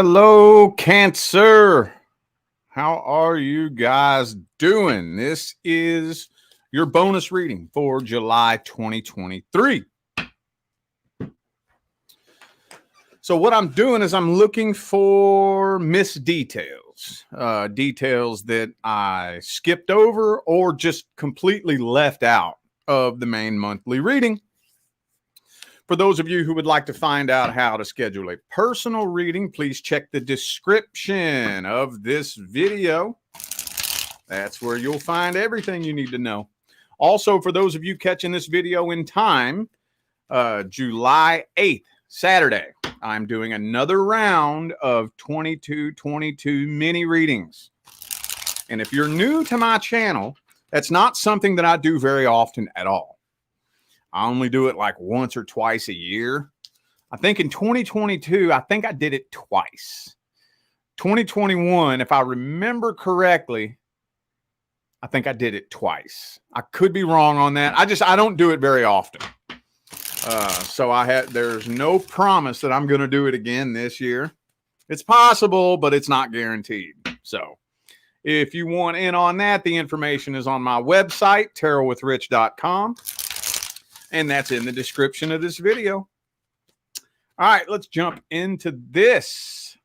Hello, Cancer. How are you guys doing? This is your bonus reading for July 2023. So what I'm doing is I'm looking for missed details, details that I skipped over or just completely left out of the main monthly reading. For those of you who would like to find out how to schedule a personal reading, please check the description of this video. That's where you'll find everything you need to know. Also, for those of you catching this video in time, July 8th, Saturday, I'm doing another round of 2222 mini readings. And if you're new to my channel, that's not something that I do very often at all. I only do it like once or twice a year. I think in 2022, I think I did it twice. 2021, if I remember correctly, I think I did it twice. I could be wrong on that. I don't do it very often. So there's no promise that I'm going to do it again this year. It's possible, but it's not guaranteed. So if you want in on that, the information is on my website, tarotwithrich.com. And that's in the description of this video. All right, let's jump into this.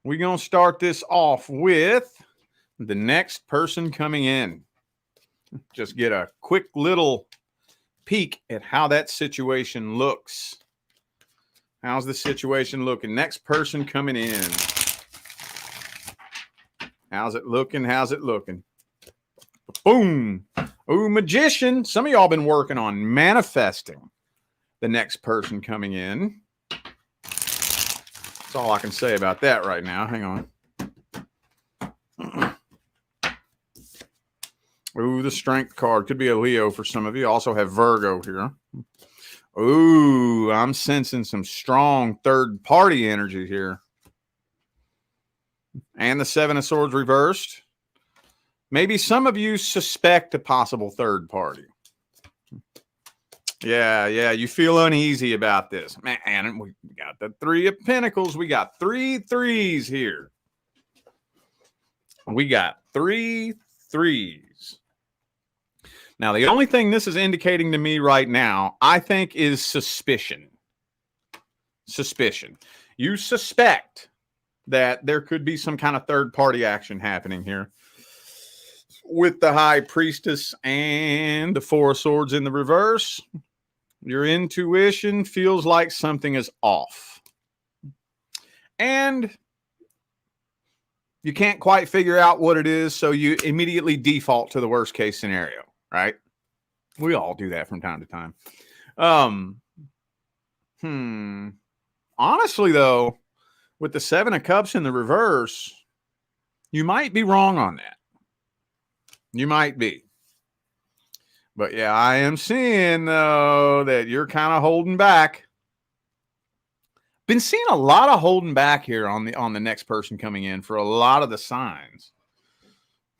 We're going to start this off with the next person coming in. Just get a quick little peek at how that situation looks. How's the situation looking? Next person coming in. How's it looking? How's it looking? Boom. Ooh, Magician. Some of y'all been working on manifesting the next person coming in. That's all I can say about that right now. Hang on. Ooh, the Strength card. Could be a Leo for some of you. Also have Virgo here. Ooh, I'm sensing some strong third-party energy here. And the Seven of Swords reversed. Maybe some of you suspect a possible third party. Yeah, you feel uneasy about this. Man, we got the Three of Pentacles. We got 3 threes here. We got 3 threes. Now, the only thing this is indicating to me right now, I think, is suspicion. Suspicion. You suspect that there could be some kind of third party action happening here. With the High Priestess and the Four of Swords in the reverse, your intuition feels like something is off. And you can't quite figure out what it is, so you immediately default to the worst case scenario, right? We all do that from time to time. Honestly, though, with the Seven of Cups in the reverse, you might be wrong on that. You might be. But yeah, I am seeing, though, that you're kind of holding back. Been seeing a lot of holding back here on the next person coming in for a lot of the signs.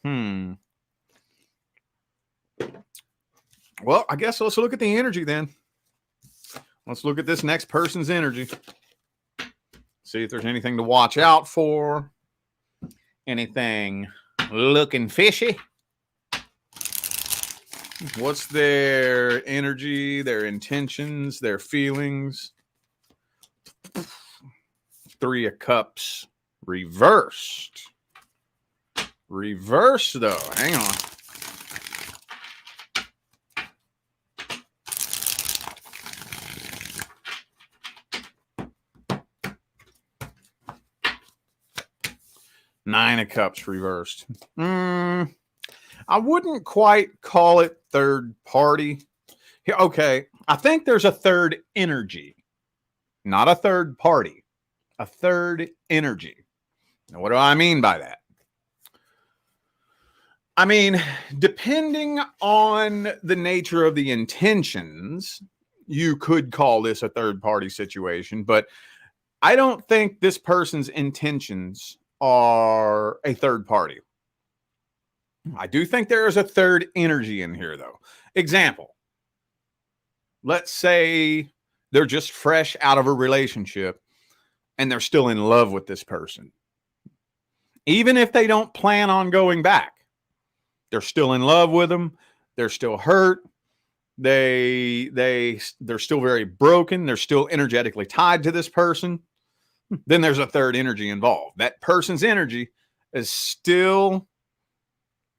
Well, I guess let's look at the energy then. Let's look at this next person's energy. See if there's anything to watch out for. Anything looking fishy. What's their energy, their intentions, their feelings? 3 of Cups reversed. Reversed, though. Hang on. Nine of Cups reversed. I wouldn't quite call it third party. Okay, I think there's a third energy, not a third party, a third energy. Now, what do I mean by that? I mean, depending on the nature of the intentions, you could call this a third party situation, but I don't think this person's intentions are a third party. I do think there is a third energy in here, though. Example, let's say they're just fresh out of a relationship and they're still in love with this person. Even if they don't plan on going back, they're still in love with them. They're still hurt. They're still very broken. They're still energetically tied to this person. Then there's a third energy involved. That person's energy is still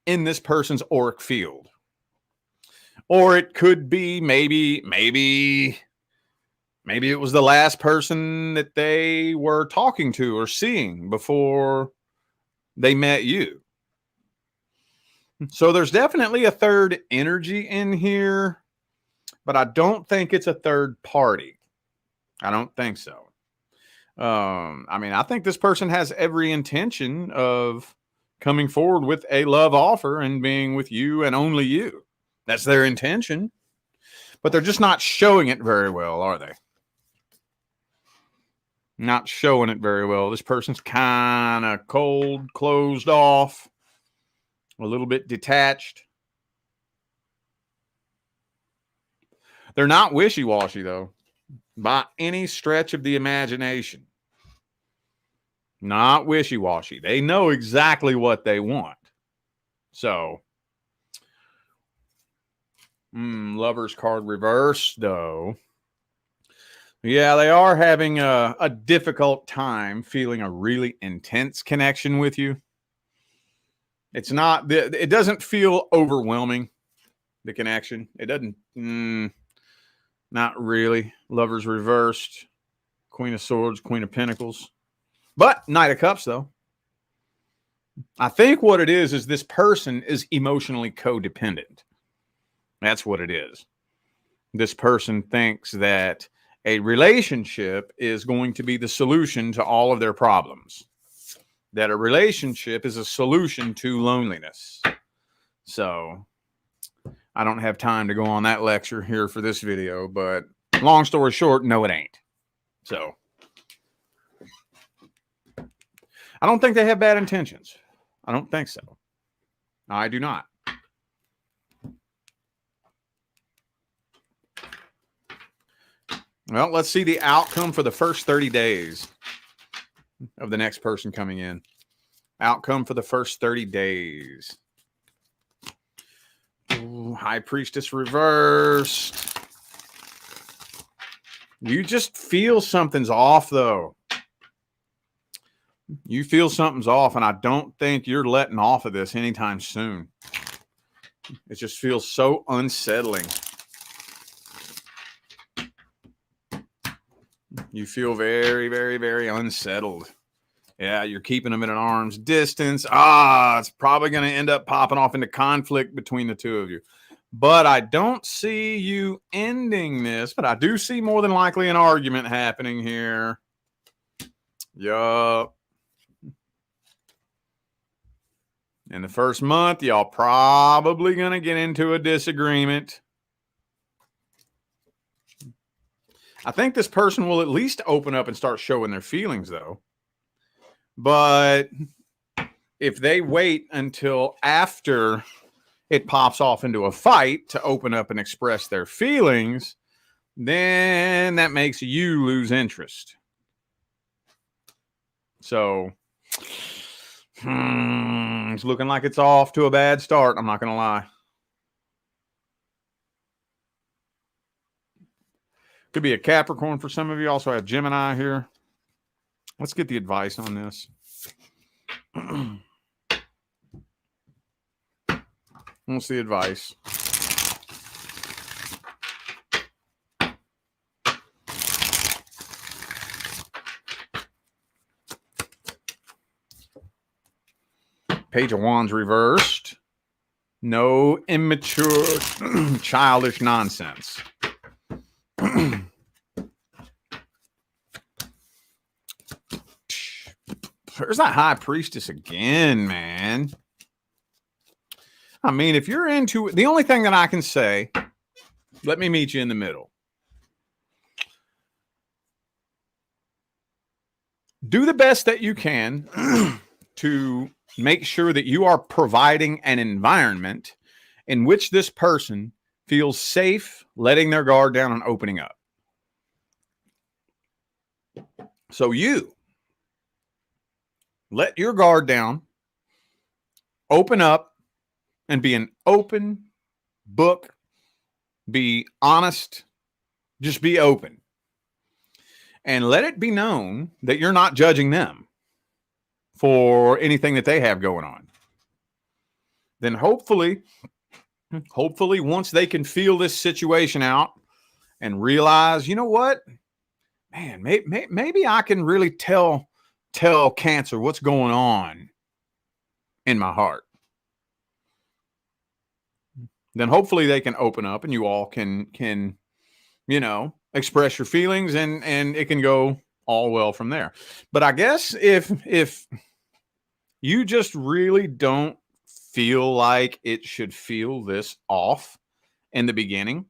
in this person's auric field. Or it could be maybe it was the last person that they were talking to or seeing before they met you. So there's definitely a third energy in here, but I don't think it's a third party. I don't think so. I mean, I think this person has every intention of coming forward with a love offer and being with you and only you. That's their intention, but they're just not showing it very well, are they? Not showing it very well. This person's kind of cold, closed off, a little bit detached. They're not wishy-washy, though, by any stretch of the imagination. Not wishy-washy. They know exactly what they want. So, Lover's card reversed, though. Yeah, they are having a difficult time feeling a really intense connection with you. It's not, it doesn't feel overwhelming, the connection. It doesn't, not really. Lover's reversed. Queen of Swords, Queen of Pentacles. But Knight of Cups, though. I think what it is this person is emotionally codependent. That's what it is. This person thinks that a relationship is going to be the solution to all of their problems. That a relationship is a solution to loneliness. So, I don't have time to go on that lecture here for this video, but long story short, no, it ain't. So, I don't think they have bad intentions. I don't think so. I do not. Well, let's see the outcome for the first 30 days of the next person coming in. Outcome for the first 30 days. Ooh, High Priestess reversed. You just feel something's off, though. You feel something's off, and I don't think you're letting off of this anytime soon. It just feels so unsettling. You feel very, very, very unsettled. Yeah, you're keeping them at an arm's distance. It's probably going to end up popping off into conflict between the two of you. But I don't see you ending this, but I do see more than likely an argument happening here. Yup. In the first month, y'all probably going to get into a disagreement. I think this person will at least open up and start showing their feelings, though. But if they wait until after it pops off into a fight to open up and express their feelings, then that makes you lose interest. So, it's looking like it's off to a bad start. I'm not going to lie. Could be a Capricorn for some of you. Also have Gemini here. Let's get the advice on this. What's the advice? Page of Wands reversed. No immature, childish nonsense. There's that High Priestess again, man. I mean, if you're into it, the only thing that I can say, let me meet you in the middle. Do the best that you can to make sure that you are providing an environment in which this person feels safe letting their guard down and opening up. So you let your guard down, open up, and be an open book. Be honest. Just be open. And let it be known that you're not judging them for anything that they have going on. Then hopefully, once they can feel this situation out and realize, you know what, man, maybe I can really tell Cancer what's going on in my heart. Then hopefully they can open up and you all can express your feelings and it can go all well from there. But I guess if you just really don't feel like it should feel this off in the beginning,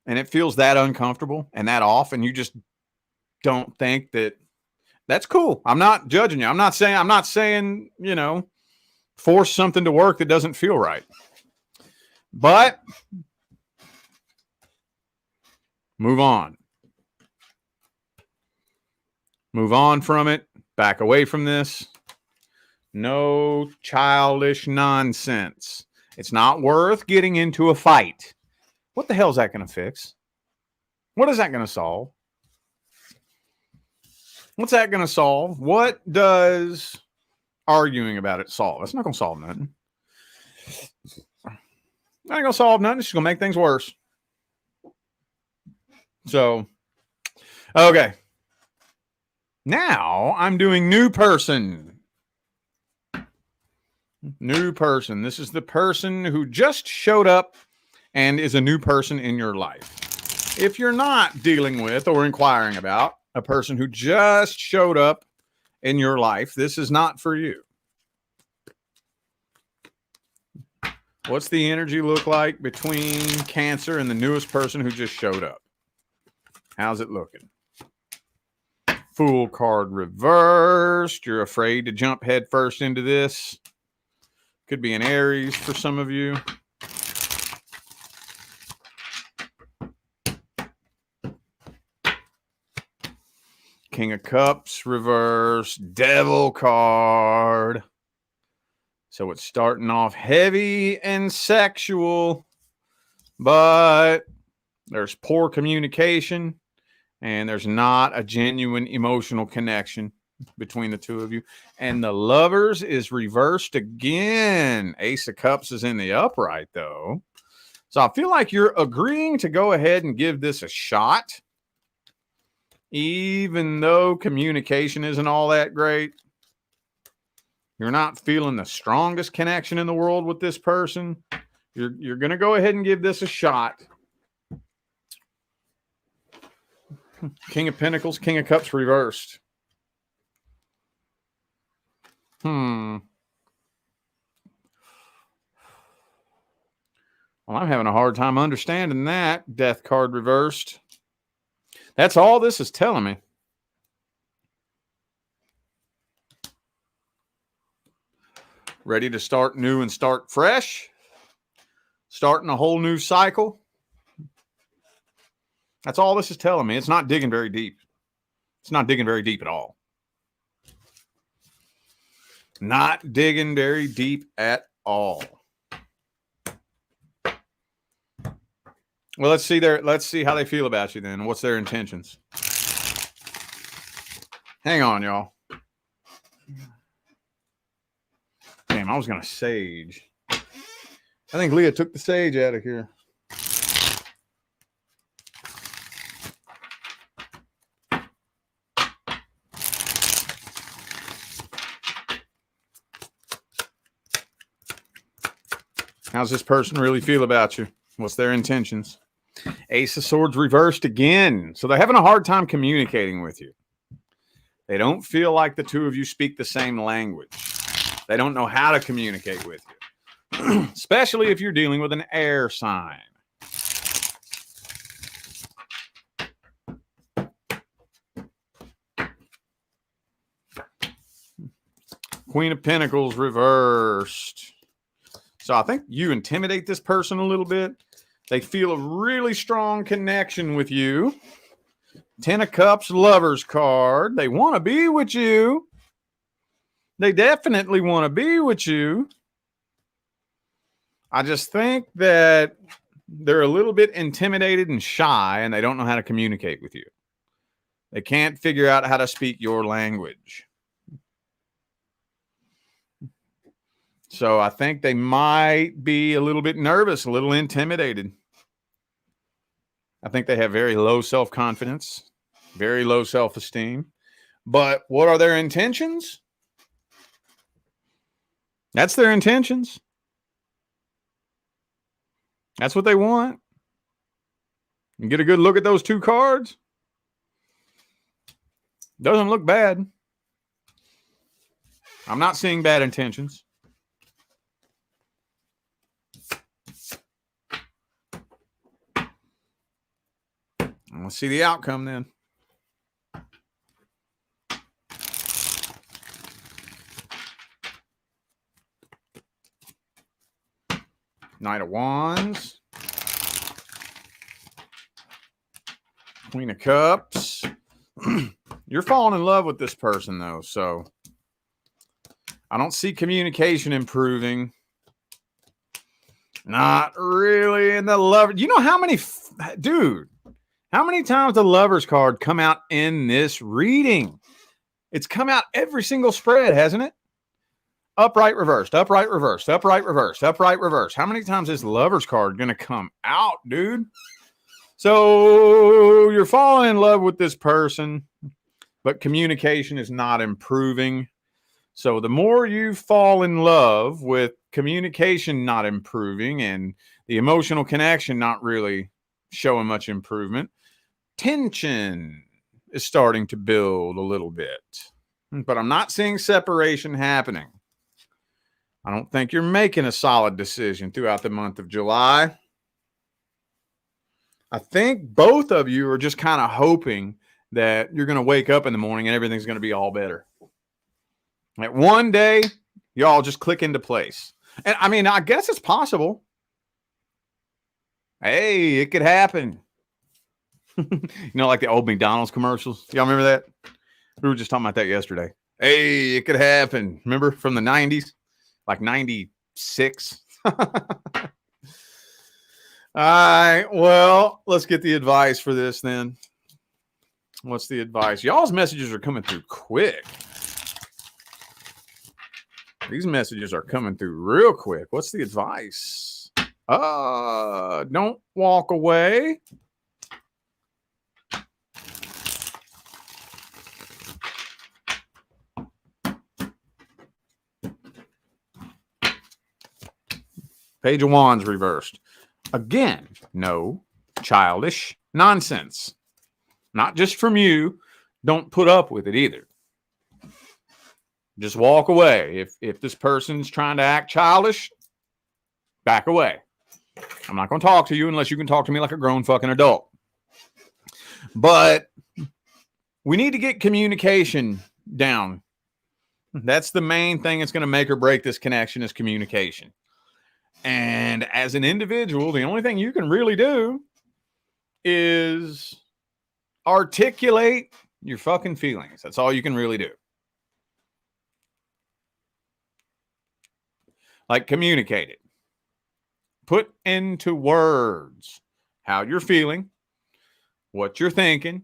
and it feels that uncomfortable and that off, and you just don't think that's cool. I'm not judging you. I'm not saying, force something to work that doesn't feel right. But move on. Move on from it. Back away from this. No childish nonsense. It's not worth getting into a fight. What the hell is that going to fix? What is that going to solve? What's that going to solve? What does arguing about it solve? It's not going to solve nothing. Not going to solve nothing. It's just going to make things worse. So, okay. Now I'm doing new person. New person. This is the person who just showed up and is a new person in your life. If you're not dealing with or inquiring about a person who just showed up in your life, this is not for you. What's the energy look like between Cancer and the newest person who just showed up? How's it looking? Fool card reversed. You're afraid to jump head first into this. Could be an Aries for some of you. King of Cups reversed. Devil card. So it's starting off heavy and sexual, but there's poor communication and there's not a genuine emotional connection between the two of you. And the Lovers is reversed again. Ace of Cups is in the upright, though. So I feel like you're agreeing to go ahead and give this a shot, even though communication isn't all that great. You're not feeling the strongest connection in the world with this person. You're going to go ahead and give this a shot. King of Pentacles, King of Cups reversed. Well, I'm having a hard time understanding that. Death card reversed. That's all this is telling me. Ready to start new and start fresh. Starting a whole new cycle. That's all this is telling me. It's not digging very deep. It's not digging very deep at all. Not digging very deep at all. Well, let's see how they feel about you then. What's their intentions? Hang on, y'all. Damn, I was going to sage. I think Leah took the sage out of here. How's this person really feel about you? What's their intentions? Ace of Swords reversed again. So they're having a hard time communicating with you. They don't feel like the two of you speak the same language. They don't know how to communicate with you, especially if you're dealing with an air sign. Queen of Pentacles reversed. So I think you intimidate this person a little bit. They feel a really strong connection with you, Ten of Cups, Lovers card. They want to be with you. They definitely want to be with you. I just think that they're a little bit intimidated and shy, and they don't know how to communicate with you. They can't figure out how to speak your language. So I think they might be a little bit nervous, a little intimidated. I think they have very low self-confidence, very low self-esteem. But what are their intentions? That's their intentions. That's what they want. You get a good look at those two cards. Doesn't look bad. I'm not seeing bad intentions. Let's see the outcome then. Knight of Wands. Queen of Cups. You're falling in love with this person, though, so I don't see communication improving. Not really in the lover. You know how many, dude, how many times the Lovers card come out in this reading? It's come out every single spread, hasn't it? Upright, reversed, upright, reversed, upright, reversed, upright, reversed. How many times is Lovers card going to come out, dude? So you're falling in love with this person, but communication is not improving. So the more you fall in love with communication not improving and the emotional connection not really showing much improvement, tension is starting to build a little bit. But I'm not seeing separation happening. I don't think you're making a solid decision throughout the month of July. I think both of you are just kind of hoping that you're going to wake up in the morning and everything's going to be all better. Like one day, y'all just click into place. And I mean, I guess it's possible. Hey, it could happen. You know, like the old McDonald's commercials. Y'all remember that? We were just talking about that yesterday. Hey, it could happen. Remember from the 90s? Like 96. All right. Well, let's get the advice for this then. What's the advice? Y'all's messages are coming through quick. These messages are coming through real quick. What's the advice? Don't walk away. Page of Wands reversed. Again, no childish nonsense. Not just from you. Don't put up with it either. Just walk away. If this person's trying to act childish, back away. I'm not going to talk to you unless you can talk to me like a grown fucking adult. But we need to get communication down. That's the main thing that's going to make or break this connection is communication. And as an individual, the only thing you can really do is articulate your fucking feelings. That's all you can really do. Like communicate it. Put into words how you're feeling, what you're thinking,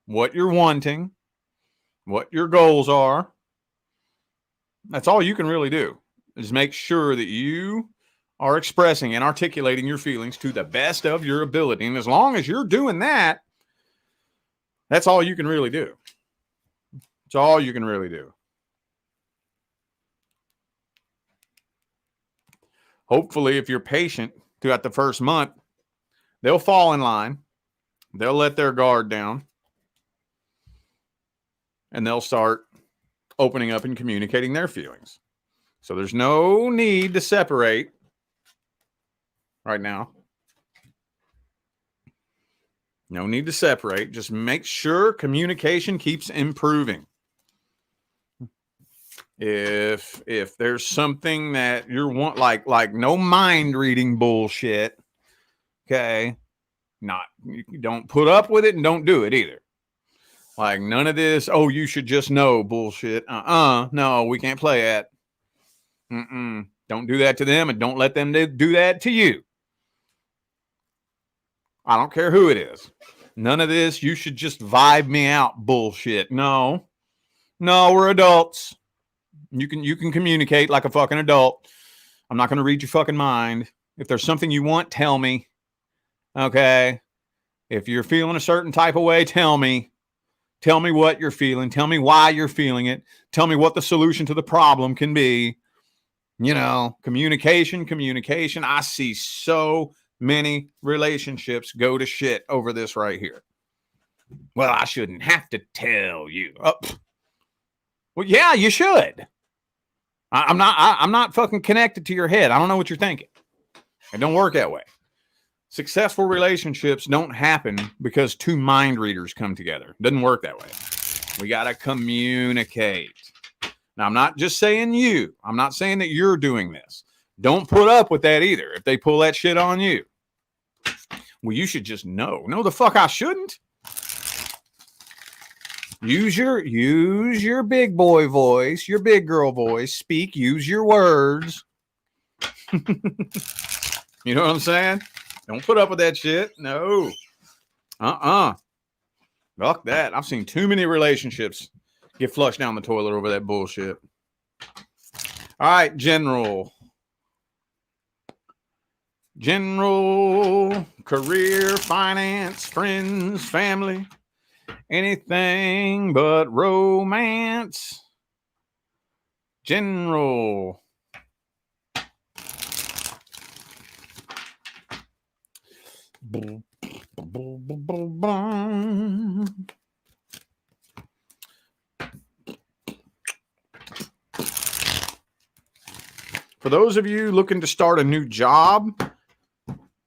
what you're wanting, what your goals are. That's all you can really do. Is make sure that you are expressing and articulating your feelings to the best of your ability. And as long as you're doing that, that's all you can really do. It's all you can really do. Hopefully, if you're patient throughout the first month, they'll fall in line. They'll let their guard down. And they'll start opening up and communicating their feelings. So there's no need to separate right now. No need to separate. Just make sure communication keeps improving. If there's something that you want, like no mind reading bullshit, okay, You don't put up with it and don't do it either. Like none of this, oh, you should just know bullshit. No, we can't play that. Don't do that to them and don't let them do that to you. I don't care who it is. None of this, you should just vibe me out bullshit. No, we're adults. You can communicate like a fucking adult. I'm not going to read your fucking mind. If there's something you want, tell me. Okay. If you're feeling a certain type of way, tell me. Tell me what you're feeling. Tell me why you're feeling it. Tell me what the solution to the problem can be. Communication. I see so many relationships go to shit over this right here. Well, I shouldn't have to tell you. Well, yeah, you should. I'm not fucking connected to your head. I don't know what you're thinking. It don't work that way. Successful relationships don't happen because two mind readers come together. It doesn't work that way. We got to communicate. Now, I'm not just saying you. I'm not saying that you're doing this. Don't put up with that either if they pull that shit on you. Well, you should just know. No, the fuck I shouldn't. Use your big boy voice, your big girl voice. Speak, use your words. You know what I'm saying? Don't put up with that shit. No. Fuck that. I've seen too many relationships get flushed down the toilet over that bullshit. All right, general, career, finance, friends, family, anything but romance. General. For those of you looking to start a new job,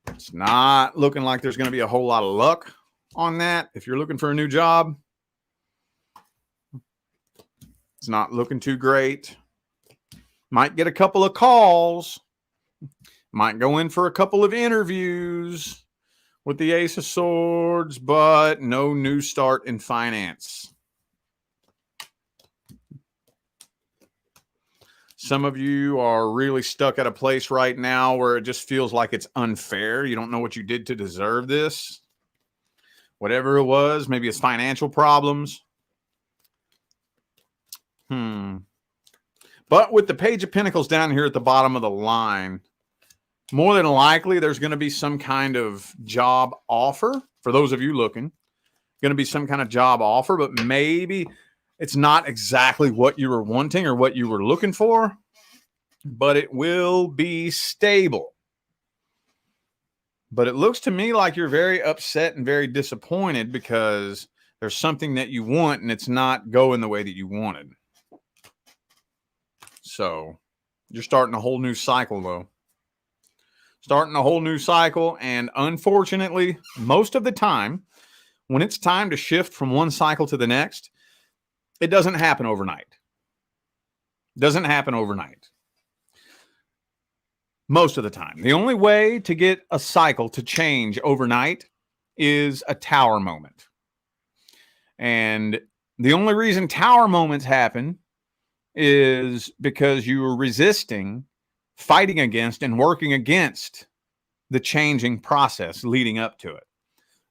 it's not looking like there's going to be a whole lot of luck on that. If you're looking for a new job, it's not looking too great. Might get a couple of calls. Might go in for a couple of interviews with the Ace of Swords, but no new start in finance. Some of you are really stuck at a place right now where it just feels like it's unfair. You don't know what you did to deserve this. Whatever it was, maybe it's financial problems. But with the Page of Pentacles down here at the bottom of the line, more than likely there's going to be some kind of job offer. For those of you looking, going to be some kind of job offer, but maybe it's not exactly what you were wanting or what you were looking for, but it will be stable. But it looks to me like you're very upset and very disappointed because there's something that you want and it's not going the way that you wanted. So you're starting a whole new cycle, though. Starting a whole new cycle. And unfortunately, most of the time, when it's time to shift from one cycle to the next, it doesn't happen overnight. Doesn't happen overnight. Most of the time. The only way to get a cycle to change overnight is a tower moment. And the only reason tower moments happen is because you are resisting, fighting against, and working against the changing process leading up to it.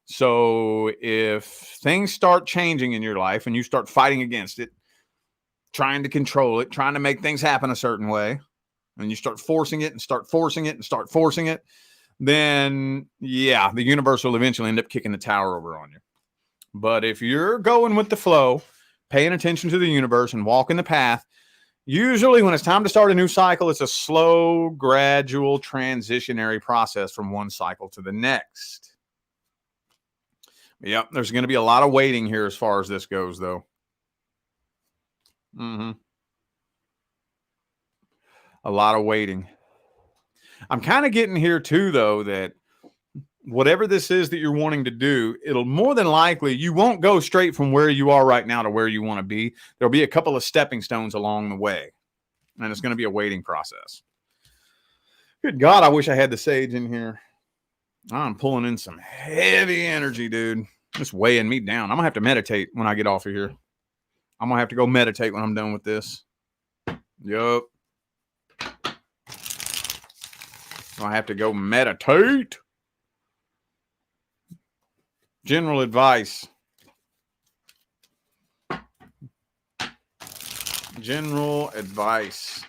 So if things start changing in your life and you start fighting against it, trying to control it, trying to make things happen a certain way, and you start forcing it and start forcing it and start forcing it, then yeah, the universe will eventually end up kicking the tower over on you. But if you're going with the flow, paying attention to the universe and walking the path, usually when it's time to start a new cycle, it's a slow, gradual, transitionary process from one cycle to the next. Yep, there's going to be a lot of waiting here as far as this goes, though. A lot of waiting. I'm kind of getting here, too, though, that whatever this is that you're wanting to do, it'll more than likely, you won't go straight from where you are right now to where you want to be. There'll be a couple of stepping stones along the way, and it's going to be a waiting process. Good God, I wish I had the sage in here. I'm pulling in some heavy energy, dude. It's weighing me down. I'm going to have to meditate when I get off of here. I'm going to have to go meditate when I'm done with this. Yup. I have to go meditate. General advice. General advice.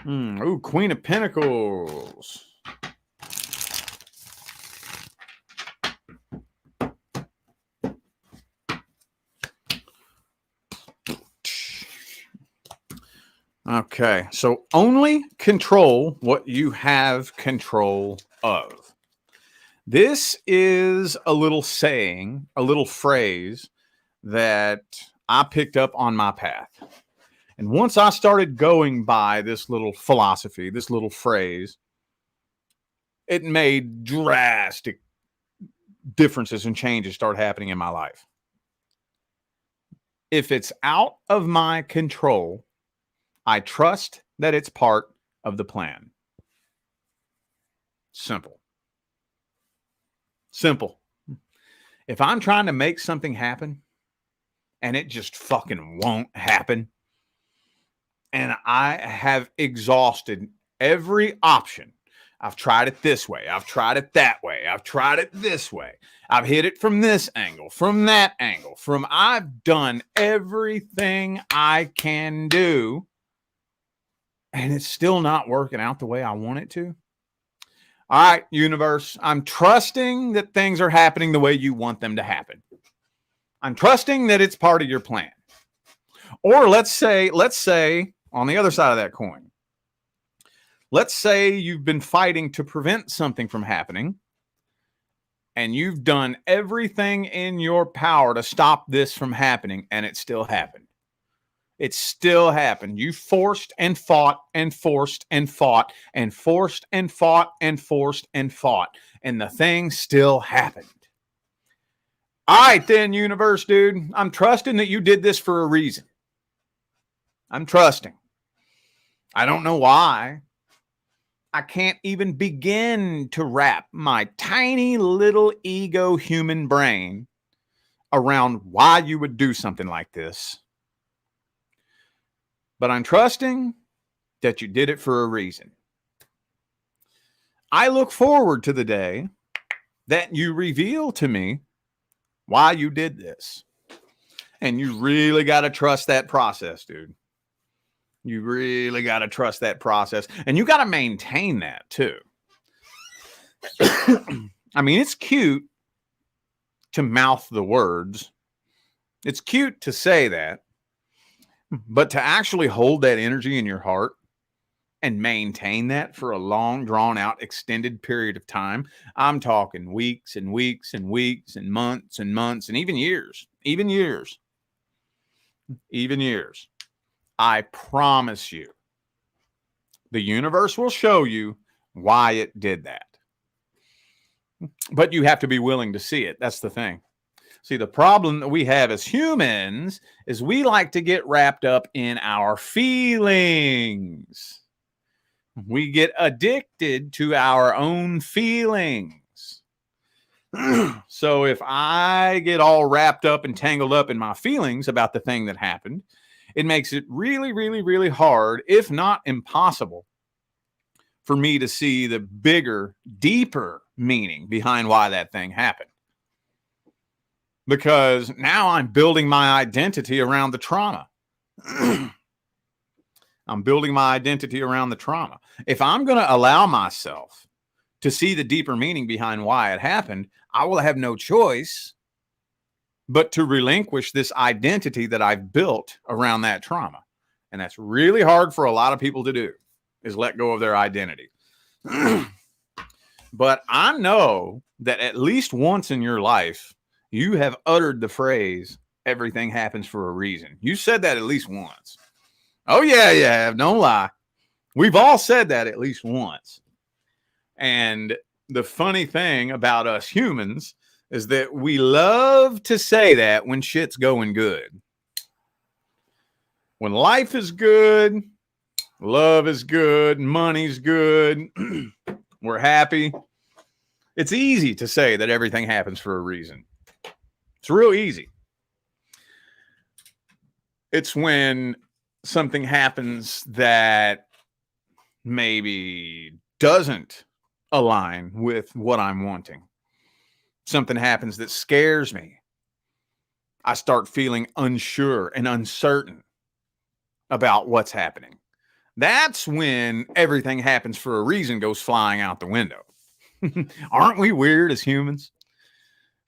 Ooh, Queen of Pentacles. Okay, so only control what you have control of. This is a little saying, a little phrase that I picked up on my path. And once I started going by this little philosophy, this little phrase, it made drastic differences and changes start happening in my life. If it's out of my control, I trust that it's part of the plan. Simple. Simple. If I'm trying to make something happen and it just fucking won't happen, and I have exhausted every option. I've tried it this way. I've tried it that way. I've tried it this way. I've hit it from this angle, from that angle, I've done everything I can do, and it's still not working out the way I want it to. All right, universe, I'm trusting that things are happening the way you want them to happen. I'm trusting that it's part of your plan. Or let's say on the other side of that coin, let's say you've been fighting to prevent something from happening, and you've done everything in your power to stop this from happening, and it still happened. It still happened. You forced and fought and forced and fought and forced and fought and forced and fought, and the thing still happened. All right, then, universe, dude, I'm trusting that you did this for a reason. I'm trusting. I don't know why. I can't even begin to wrap my tiny little ego human brain around why you would do something like this. But I'm trusting that you did it for a reason. I look forward to the day that you reveal to me why you did this. And you really got to trust that process, dude. You really got to trust that process. And you got to maintain that too. I mean, it's cute to mouth the words. It's cute to say that. But to actually hold that energy in your heart and maintain that for a long, drawn out, extended period of time, I'm talking weeks and weeks and weeks and months and even years, I promise you, the universe will show you why it did that. But you have to be willing to see it. That's the thing. See, the problem that we have as humans is we like to get wrapped up in our feelings. We get addicted to our own feelings. So if I get all wrapped up and tangled up in my feelings about the thing that happened, it makes it really, really, really hard, if not impossible, for me to see the bigger, deeper meaning behind why that thing happened. Because now I'm building my identity around the trauma. I'm building my identity around the trauma. If I'm going to allow myself to see the deeper meaning behind why it happened, I will have no choice but to relinquish this identity that I've built around that trauma. And that's really hard for a lot of people to do, is let go of their identity. But I know that at least once in your life, you have uttered the phrase, everything happens for a reason. You said that at least once. Oh, yeah, you have. Don't lie. We've all said that at least once. And the funny thing about us humans is that we love to say that when shit's going good. When life is good, love is good, money's good, we're happy. It's easy to say that everything happens for a reason. It's real easy. It's when something happens that maybe doesn't align with what I'm wanting. Something happens that scares me. I start feeling unsure and uncertain about what's happening. That's when everything happens for a reason goes flying out the window. Aren't we weird as humans?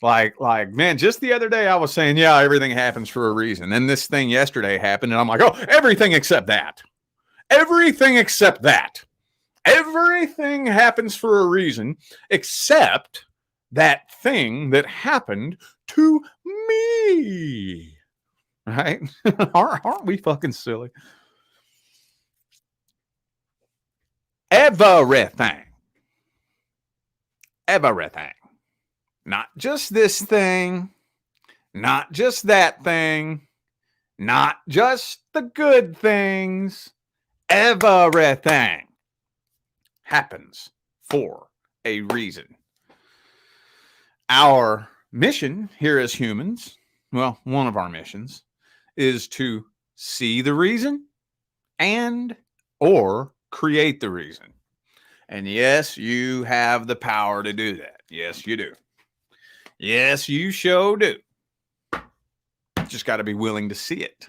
Like, man, just the other day I was saying, yeah, everything happens for a reason. And this thing yesterday happened, and I'm like, oh, everything except that. Everything except that. Everything happens for a reason except that thing that happened to me. Right? Aren't we fucking silly? Everything. Everything. Not just this thing, not just that thing, not just the good things. Everything happens for a reason. Our mission here as humans, well, one of our missions, is to see the reason and or create the reason. And yes, you have the power to do that. Yes, you do. Yes, you sure do. Just got to be willing to see it.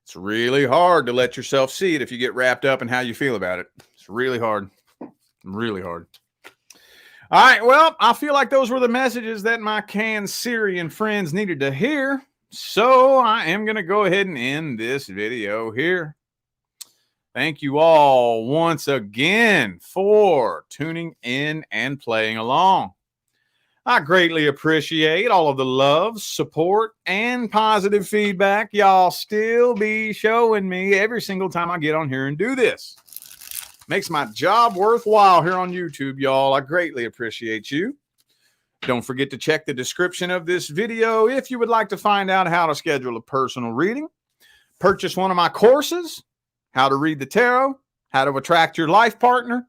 It's really hard to let yourself see it if you get wrapped up in how you feel about it. It's really hard. Really hard. All right, well, I feel like those were the messages that my Cancerian friends needed to hear. So I am going to go ahead and end this video here. Thank you all once again for tuning in and playing along. I greatly appreciate all of the love, support, and positive feedback y'all still be showing me every single time I get on here and do this. Makes my job worthwhile here on YouTube, y'all. I greatly appreciate you. Don't forget to check the description of this video if you would like to find out how to schedule a personal reading, purchase one of my courses, how to read the tarot, how to attract your life partner,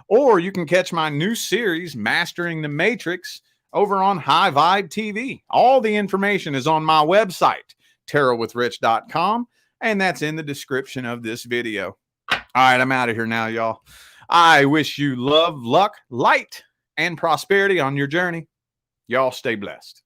or you can catch my new series, Mastering the Matrix, over on High Vibe TV. All the information is on my website, tarotwithrich.com, and that's in the description of this video. All right, I'm out of here now, y'all. I wish you love, luck, light, and prosperity on your journey. Y'all stay blessed.